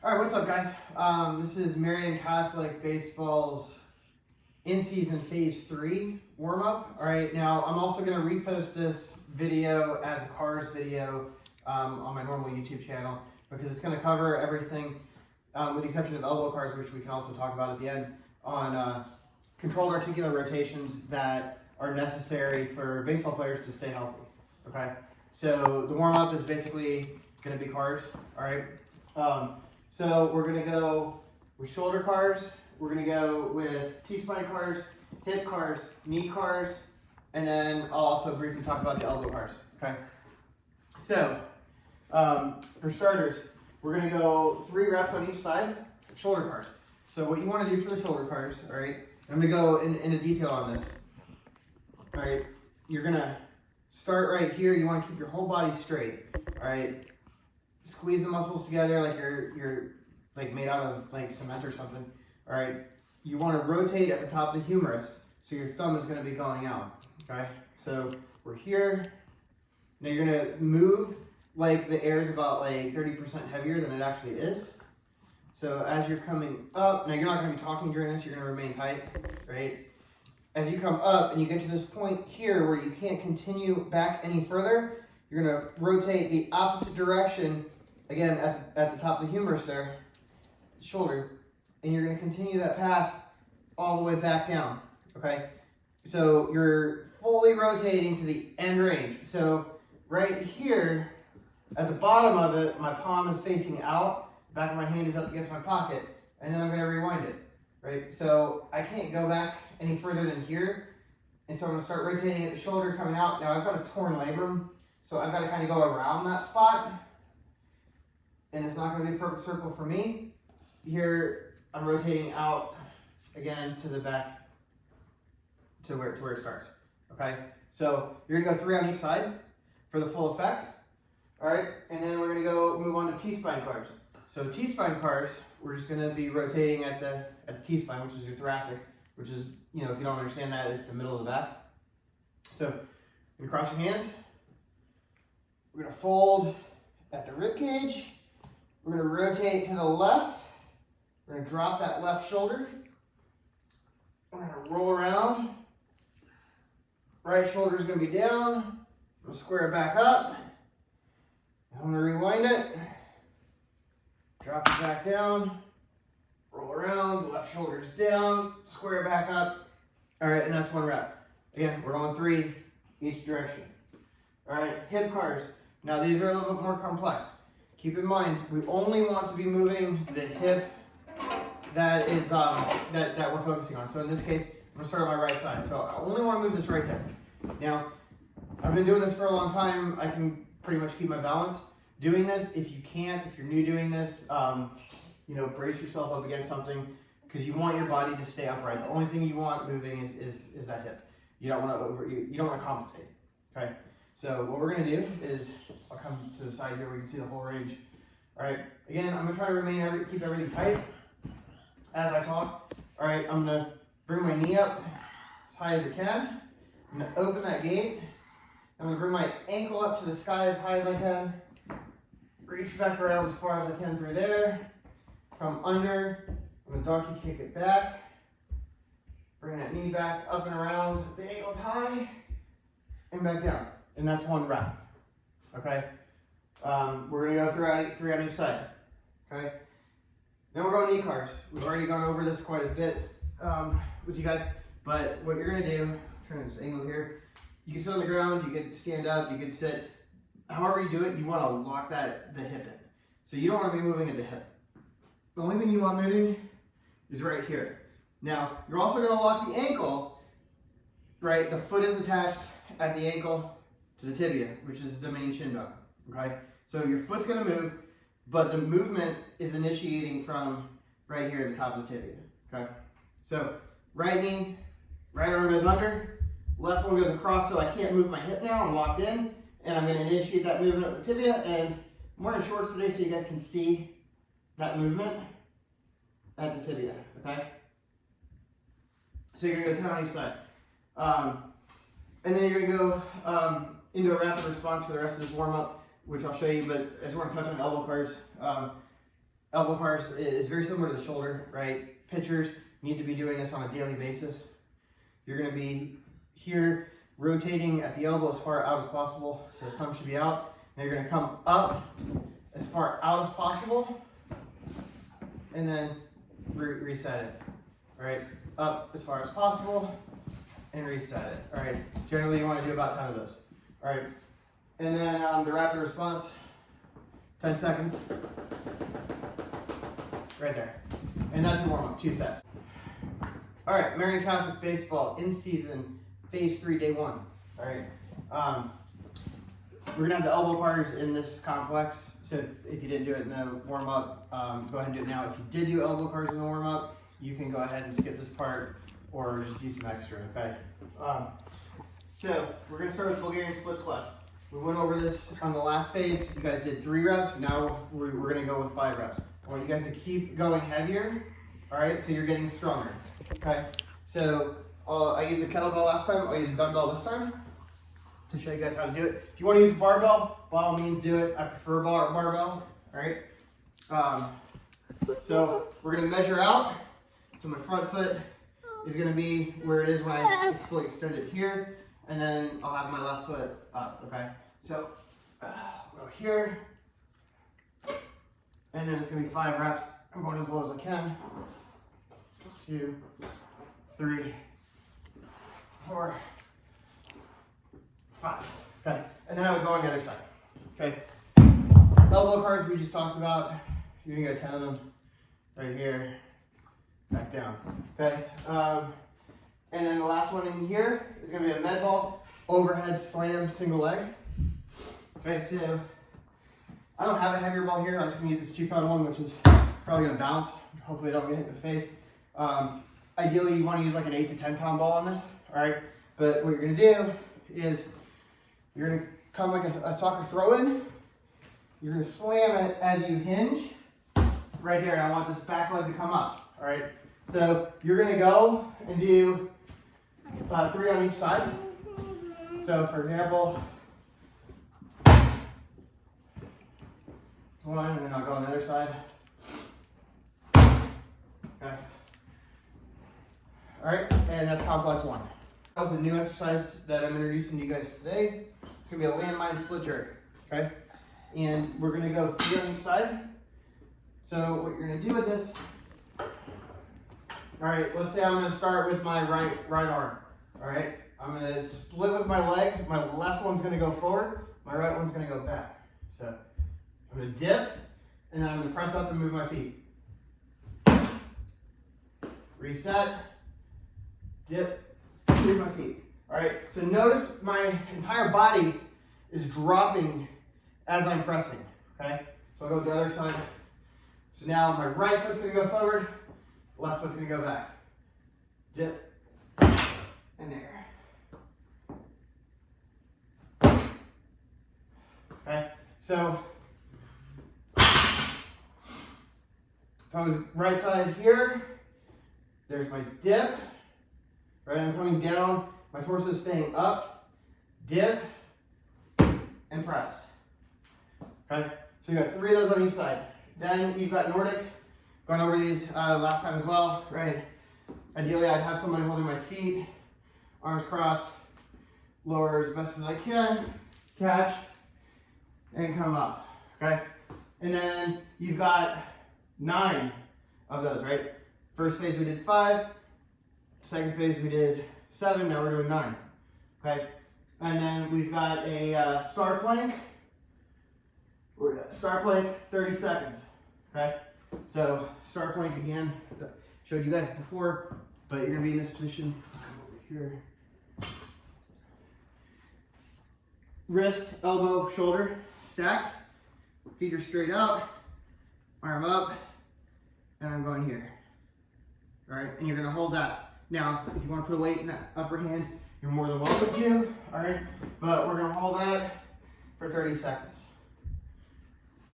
All right, what's up, guys? This is Marian Catholic Baseball's in-season phase 3 warm-up. All right, now I'm also going to repost this video as a cars video on my normal YouTube channel because it's going to cover everything with the exception of the elbow cars, which we can also talk about at the end, on controlled articular rotations that are necessary for baseball players to stay healthy. Okay, so the warm-up is basically going to be cars. All right. So we're going to go with shoulder cars, we're going to go with T-spine cars, hip cars, knee cars, and then I'll also briefly talk about the elbow cars, okay? So, for starters, we're going to go 3 reps on each side, shoulder cars. So what you want to do for the shoulder cars, all right, I'm going to go into detail on this, all right? You're going to start right here, you want to keep your whole body straight, all right? Squeeze the muscles together like you're like made out of like cement or something. All right. You want to rotate at the top of the humerus, so your thumb is going to be going out. Okay. So we're here. Now you're going to move like the air is about like 30% heavier than it actually is. So as you're coming up, now you're not going to be talking during this. You're going to remain tight, right? As you come up and you get to this point here where you can't continue back any further, you're going to rotate the opposite direction. Again, at the top of the humerus there, shoulder, and you're going to continue that path all the way back down, okay? So you're fully rotating to the end range. So right here, at the bottom of it, my palm is facing out, back of my hand is up against my pocket, and then I'm going to rewind it, right? So I can't go back any further than here, and so I'm going to start rotating at the shoulder, coming out. Now I've got a torn labrum, so I've got to kind of go around that spot. And it's not going to be a perfect circle for me. Here, I'm rotating out again to the back to where it starts. Okay, so you're going to go 3 on each side for the full effect. All right, and then we're going to go move on to T-spine cars. So T-spine cars, we're just going to be rotating at the T-spine, which is your thoracic, which is, you know, if you don't understand that, it's the middle of the back. So you're going to cross your hands. We're going to fold at the rib cage. We're going to rotate to the left. We're going to drop that left shoulder. We're going to roll around. Right shoulder is going to be down. I'm going to square it back up. I'm going to rewind it. Drop it back down. Roll around. The left shoulder is down. Square it back up. All right, and that's 1 rep. Again, we're going 3 each direction. All right, hip cars. Now these are a little bit more complex. Keep in mind, we only want to be moving the hip that is that we're focusing on. So in this case, I'm gonna start on my right side. So I only want to move this right hip. Now, I've been doing this for a long time. I can pretty much keep my balance. Doing this, if you can't, if you're new doing this, you know, brace yourself up against something because you want your body to stay upright. The only thing you want moving is that hip. You don't want to you don't want to compensate. Okay. So what we're going to do is, I'll come to the side here where you can see the whole range. All right, again, I'm going to try to keep everything tight as I talk. All right, I'm going to bring my knee up as high as I can. I'm going to open that gate. I'm going to bring my ankle up to the sky as high as I can. Reach back around as far as I can through there. Come under. I'm going to donkey kick it back. Bring that knee back up and around. The ankle up high and back down. And that's 1 rep, okay? We're going to go 3 on each side, okay? Then we're going knee cars. We've already gone over this quite a bit with you guys, but what you're going to do, turn this angle here, you can sit on the ground, you can stand up, you can sit. However you do it, you want to lock the hip in. So you don't want to be moving at the hip. The only thing you want moving is right here. Now, you're also going to lock the ankle, right? The foot is attached at the ankle to the tibia, which is the main shin bone, okay? So your foot's gonna move, but the movement is initiating from right here at the top of the tibia, okay? So right knee, right arm goes under, left one goes across so I can't move my hip now, I'm locked in, and I'm gonna initiate that movement of the tibia, and I'm wearing shorts today so you guys can see that movement at the tibia, okay? So you're gonna go 10 on each side. And then you're gonna go into a rapid response for the rest of this warm-up, which I'll show you, but I just want to touch on elbow cars. elbow bars is very similar to the shoulder, right? Pitchers need to be doing this on a daily basis. You're going to be here rotating at the elbow as far out as possible, so the thumb should be out. Now you're going to come up as far out as possible, and then reset it. All right, up as far as possible, and reset it. All right, generally you want to do about 10 of those. All right, and then the rapid response, 10 seconds, right there. And that's your warm-up, 2 sets. All right, Marian Catholic Baseball, in season, phase 3, day 1. All right, we're gonna have the elbow bars in this complex. So if you didn't do it in the warm-up, go ahead and do it now. If you did do elbow bars in the warm-up, you can go ahead and skip this part or just do some extra, okay? So we're gonna start with Bulgarian split squats. We went over this on the last phase. You guys did 3 reps. Now we're gonna go with 5 reps. I want you guys to keep going heavier, all right? So you're getting stronger, okay? So I used a kettlebell last time. I'll use a dumbbell this time to show you guys how to do it. If you want to use a barbell, by all means do it. I prefer barbell, all right? So we're gonna measure out. So my front foot is gonna be where it is when I fully extend it here, and then I'll have my left foot up, okay? So go here, and then it's gonna be 5 reps. I'm going as low as I can. 2, 3, 4, 5. Okay, and then I would go on the other side. Okay, elbow bars we just talked about. You're gonna go 10 of them right here, back down. Okay, and then the last one in here is gonna be a med ball overhead slam single leg. Okay, so I don't have a heavier ball here. I'm just gonna use this 2-pound one, which is probably gonna bounce. Hopefully, it don't get hit in the face. Ideally, you want to use like an 8 to 10-pound ball on this. All right, but what you're gonna do is you're gonna come like a soccer throw-in. You're gonna slam it as you hinge right here. And I want this back leg to come up. All right, so you're gonna go and do 3 on each side. So for example, 1, and then I'll go on the other side. Okay. All right, and that's complex 1. That was a new exercise that I'm introducing to you guys today. It's gonna be a landmine split jerk, okay? And we're gonna go 3 on each side. So what you're gonna do with this, all right, let's say I'm gonna start with my right arm, all right? I'm gonna split with my legs. My left one's gonna go forward, my right one's gonna go back. So I'm gonna dip, and then I'm gonna press up and move my feet. Reset, dip, move my feet. All right, so notice my entire body is dropping as I'm pressing, okay? So I'll go to the other side. So now my right foot's gonna go forward, left foot's gonna go back. Dip, and there. Okay, so if I was right side here, there's my dip, right? I'm coming down, my torso is staying up, dip, and press. Okay, so you got 3 of those on each side. Then you've got Nordics, going over these last time as well, right? Ideally, I'd have somebody holding my feet, arms crossed, lower as best as I can, catch, and come up, okay? And then you've got 9 of those, right? First phase we did 5, second phase we did 7, now we're doing 9, okay? And then we've got a star plank. We're at star plank, 30 seconds, okay? So star plank again, showed you guys before, but you're gonna be in this position over here. Wrist, elbow, shoulder, stacked. Feet are straight out, arm up, and I'm going here. All right, and you're gonna hold that. Now, if you wanna put a weight in that upper hand, you're more than welcome to, all right? But we're gonna hold that for 30 seconds.